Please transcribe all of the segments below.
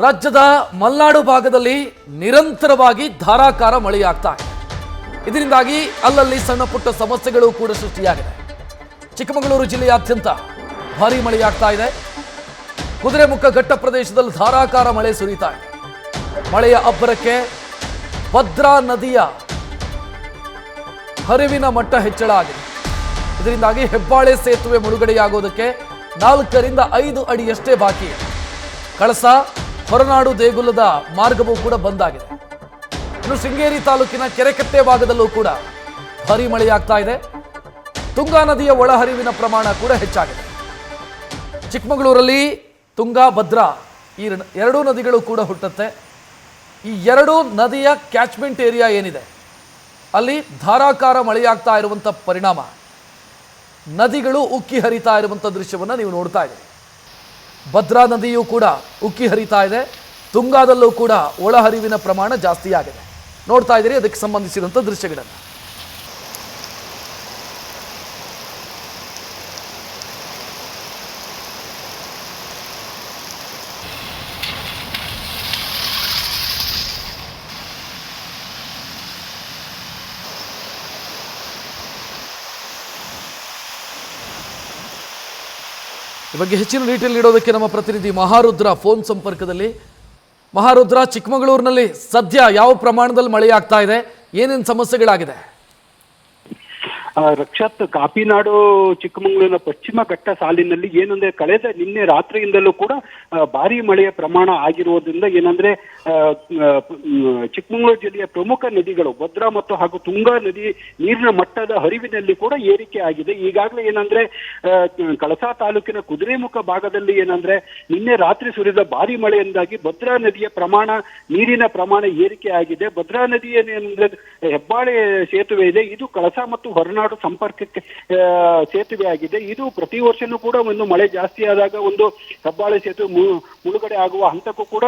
ರಾಜ್ಯದ ಮಲೆನಾಡು ಭಾಗದಲ್ಲಿ ನಿರಂತರವಾಗಿ ಧಾರಾಕಾರ ಮಳೆಯಾಗ್ತಾ ಇದೆ. ಇದರಿಂದಾಗಿ ಅಲ್ಲಲ್ಲಿ ಸಣ್ಣ ಪುಟ್ಟ ಸಮಸ್ಯೆಗಳು ಕೂಡ ಸೃಷ್ಟಿಯಾಗಿದೆ. ಚಿಕ್ಕಮಗಳೂರು ಜಿಲ್ಲೆಯಾದ್ಯಂತ ಭಾರೀ ಮಳೆಯಾಗ್ತಾ ಇದೆ. ಕುದುರೆಮುಖ ಘಟ್ಟ ಪ್ರದೇಶದಲ್ಲಿ ಧಾರಾಕಾರ ಮಳೆ ಸುರಿತಾ ಇದೆ. ಮಳೆಯ ಅಬ್ಬರಕ್ಕೆ ಭದ್ರಾ ನದಿಯ ಹರಿವಿನ ಮಟ್ಟ ಹೆಚ್ಚಳ ಆಗಿದೆ. ಇದರಿಂದಾಗಿ ಹೆಬ್ಬಾಳೆ ಸೇತುವೆ ಮುಳುಗಡೆಯಾಗೋದಕ್ಕೆ 4 ರಿಂದ 5 ಅಡಿಯಷ್ಟೇ ಬಾಕಿ ಇದೆ. ಕಳಸ ಹೊರನಾಡು ದೇಗುಲದ ಮಾರ್ಗವೂ ಕೂಡ ಬಂದಾಗಿದೆ. ಇನ್ನು ಶೃಂಗೇರಿ ತಾಲೂಕಿನ ಕೆರೆಕಟ್ಟೆ ಭಾಗದಲ್ಲೂ ಕೂಡ ಭಾರೀ ಮಳೆಯಾಗ್ತಾ ಇದೆ. ತುಂಗಾ ನದಿಯ ಒಳಹರಿವಿನ ಪ್ರಮಾಣ ಕೂಡ ಹೆಚ್ಚಾಗಿದೆ. ಚಿಕ್ಕಮಗಳೂರಲ್ಲಿ ತುಂಗಾ ಭದ್ರಾ ಈ 2 ನದಿಗಳು ಕೂಡ ಹುಟ್ಟುತ್ತೆ. ಈ 2 ನದಿಯ ಕ್ಯಾಚ್ಮೆಂಟ್ ಏರಿಯಾ ಏನಿದೆ ಅಲ್ಲಿ ಧಾರಾಕಾರ ಮಳೆಯಾಗ್ತಾ ಇರುವಂಥ ಪರಿಣಾಮ ನದಿಗಳು ಉಕ್ಕಿ ಹರಿತಾ ಇರುವಂಥ ದೃಶ್ಯವನ್ನು ನೀವು ನೋಡ್ತಾ ಇದ್ದೀರಿ. ಭದ್ರಾ ನದಿಯೂ ಕೂಡ ಉಕ್ಕಿ ಹರಿತಾ ಇದೆ. ತುಂಗಾದಲ್ಲೂ ಕೂಡ ಒಳಹರಿವಿನ ಪ್ರಮಾಣ ಜಾಸ್ತಿ ಆಗಿದೆ. ನೋಡ್ತಾ ಇದ್ದೀರಿ ಅದಕ್ಕೆ ಸಂಬಂಧಿಸಿದಂಥ ದೃಶ್ಯಗಳನ್ನು. ಈ ಬಗ್ಗೆ ಹೆಚ್ಚಿನ ಡೀಟೇಲ್ ನೀಡೋದಕ್ಕೆ ನಮ್ಮ ಪ್ರತಿನಿಧಿ ಮಹಾರುದ್ರ ಫೋನ್ ಸಂಪರ್ಕದಲ್ಲಿ. ಮಹಾರುದ್ರ, ಚಿಕ್ಕಮಗಳೂರಿನಲ್ಲಿ ಸದ್ಯ ಯಾವ ಪ್ರಮಾಣದಲ್ಲಿ ಮಳೆಯಾಗ್ತಾ ಇದೆ, ಏನೇನು ಸಮಸ್ಯೆಗಳಾಗಿದೆ? ರಕ್ಷತ್, ಕಾಪಿನಾಡು ಚಿಕ್ಕಮಗಳೂರಿನ ಪಶ್ಚಿಮ ಘಟ್ಟ ಸಾಲಿನಲ್ಲಿ ಏನಂದ್ರೆ ಕಳೆದ ನಿನ್ನೆ ರಾತ್ರಿಯಿಂದಲೂ ಕೂಡ ಭಾರಿ ಮಳೆಯ ಪ್ರಮಾಣ ಆಗಿರುವುದರಿಂದ ಏನಂದ್ರೆ ಚಿಕ್ಕಮಗಳೂರು ಜಿಲ್ಲೆಯ ಪ್ರಮುಖ ನದಿಗಳು ಭದ್ರಾ ಮತ್ತು ಹಾಗೂ ತುಂಗಾ ನದಿ ನೀರಿನ ಮಟ್ಟದ ಹರಿವಿನಲ್ಲಿ ಕೂಡ ಏರಿಕೆ ಆಗಿದೆ. ಈಗಾಗಲೇ ಏನಂದ್ರೆ ಕಳಸಾ ತಾಲೂಕಿನ ಕುದುರೆಮುಖ ಭಾಗದಲ್ಲಿ ಏನಂದ್ರೆ ನಿನ್ನೆ ರಾತ್ರಿ ಸುರಿದ ಭಾರಿ ಮಳೆಯಿಂದಾಗಿ ಭದ್ರಾ ನದಿಯ ಪ್ರಮಾಣ ನೀರಿನ ಪ್ರಮಾಣ ಏರಿಕೆ ಆಗಿದೆ. ಭದ್ರಾ ನದಿ ಏನಂದ್ರೆ ಹೆಬ್ಬಾಳೆ ಸೇತುವೆ ಇದೆ, ಇದು ಕಳಸಾ ಮತ್ತು ಹೊರನಾಡು ಸಂಪರ್ಕಕ್ಕೆ ಸೇತುವೆ ಆಗಿದೆ. ಇದು ಪ್ರತಿ ವರ್ಷನೂ ಕೂಡ ಒಂದು ಮಳೆ ಜಾಸ್ತಿ ಆದಾಗ ಒಂದು ಹೆಬ್ಬಾಳೆ ಸೇತುವೆ ಮುಳುಗಡೆ ಆಗುವ ಹಂತಕ್ಕೂ ಕೂಡ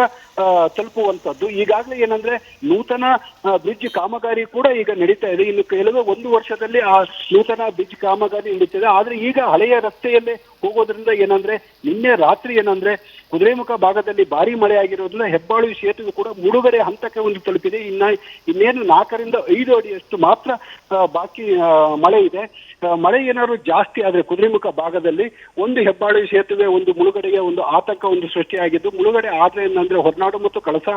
ತಲುಪುವಂತದ್ದು. ಈಗಾಗಲೇ ಏನಂದ್ರೆ ನೂತನ ಬ್ರಿಡ್ಜ್ ಕಾಮಗಾರಿ ಕೂಡ ಈಗ ನಡೀತಾ ಇದೆ. ಇನ್ನು ಕೆಲವೇ 1 ವರ್ಷದಲ್ಲಿ ಆ ನೂತನ ಬ್ರಿಡ್ಜ್ ಕಾಮಗಾರಿ ನಡೀತಿದೆ. ಆದ್ರೆ ಈಗ ಹಳೆಯ ರಸ್ತೆಯಲ್ಲೇ ಹೋಗೋದ್ರಿಂದ ಏನಂದ್ರೆ ನಿನ್ನೆ ರಾತ್ರಿ ಏನಂದ್ರೆ ಕುದುರೆಮುಖ ಭಾಗದಲ್ಲಿ ಭಾರಿ ಮಳೆ ಆಗಿರೋದ್ರಿಂದ ಹೆಬ್ಬಾಳು ಸೇತುವೆ ಕೂಡ ಮುಳುಗಡೆ ಹಂತಕ್ಕೆ ಒಂದು ತಲುಪಿದೆ. ಇನ್ನೇನು 4 ರಿಂದ 5 ಅಡಿಯಷ್ಟು ಮಾತ್ರ ಬಾಕಿ ಮಳೆ ಇದೆ. ಮಳೆ ಏನಾದ್ರು ಜಾಸ್ತಿ ಆದ್ರೆ ಕುದುರೆಮುಖ ಭಾಗದಲ್ಲಿ ಒಂದು ಹೆಬ್ಬಾಳು ಸೇತುವೆ ಒಂದು ಮುಳುಗಡೆಗೆ ಒಂದು ಆತಂಕ ಒಂದು ಸೃಷ್ಟಿಯಾಗಿದ್ದು, ಮುಳುಗಡೆ ಆದ್ರೆ ಏನಂದ್ರೆ ಹೊರನಾಡು ಮತ್ತು ಕಳಸಾ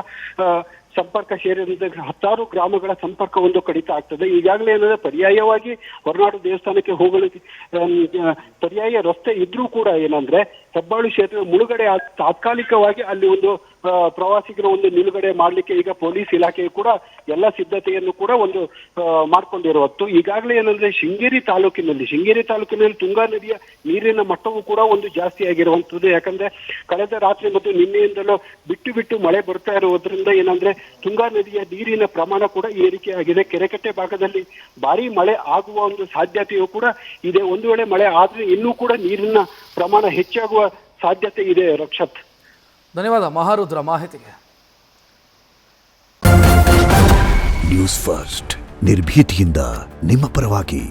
ಸಂಪರ್ಕ ಸೇರಿದಂತೆ 10 ಗ್ರಾಮಗಳ ಸಂಪರ್ಕ ಒಂದು ಕಡಿತ ಆಗ್ತದೆ. ಈಗಾಗಲೇ ಏನಂದ್ರೆ ಪರ್ಯಾಯವಾಗಿ ಹೊರನಾಡು ದೇವಸ್ಥಾನಕ್ಕೆ ಹೋಗಲಿಕ್ಕೆ ಪರ್ಯಾಯ ರಸ್ತೆ ಇದ್ರೂ ಕೂಡ ಏನಂದ್ರೆ ಹೆಬ್ಬಾಳು ಸೇತುವೆ ಮುಳುಗಡೆ ತಾತ್ಕಾಲಿಕವಾಗಿ ಅಲ್ಲಿ ಒಂದು ಪ್ರವಾಸಿಗರ ಒಂದು ನಿಲುಗಡೆ ಮಾಡ್ಲಿಕ್ಕೆ ಈಗ ಪೊಲೀಸ್ ಇಲಾಖೆ ಕೂಡ ಎಲ್ಲ ಸಿದ್ಧತೆಯನ್ನು ಕೂಡ ಒಂದು ಮಾಡ್ಕೊಂಡಿರುವತ್ತು. ಈಗಾಗಲೇ ಏನಂದ್ರೆ ಶೃಂಗೇರಿ ತಾಲೂಕಿನಲ್ಲಿ ತುಂಗಾ ನದಿಯ ನೀರಿನ ಮಟ್ಟವೂ ಕೂಡ ಒಂದು ಜಾಸ್ತಿ ಆಗಿರುವಂತದ್ದು. ಯಾಕಂದ್ರೆ ಕಳೆದ ರಾತ್ರಿ ಮತ್ತು ನಿನ್ನೆಯಿಂದಲೂ ಬಿಟ್ಟು ಮಳೆ ಬರ್ತಾ ಇರುವುದರಿಂದ ಏನಂದ್ರೆ ತುಂಗಾ ನದಿಯ ನೀರಿನ ಪ್ರಮಾಣ ಕೂಡ ಏರಿಕೆ ಆಗಿದೆ. ಕೆರೆಕಟ್ಟೆ ಭಾಗದಲ್ಲಿ ಭಾರಿ ಮಳೆ ಆಗುವ ಒಂದು ಸಾಧ್ಯತೆಯೂ ಕೂಡ ಇದೆ. ಒಂದು ವೇಳೆ ಮಳೆ ಆದ್ರೆ ಇನ್ನೂ ಕೂಡ ನೀರಿನ ಪ್ರಮಾಣ ಹೆಚ್ಚಾಗುವ ಸಾಧ್ಯತೆ ಇದೆ. ರಕ್ಷತ್, ಧನ್ಯವಾದ ಮಹಾರುದ್ರ ಮಾಹಿತಿಗೆ. ನ್ಯೂಸ್ ಫಸ್ಟ್ ನಿರ್ಭೀತಿಯಿಂದ ನಿಮ್ಮ ಪರವಾಗಿ.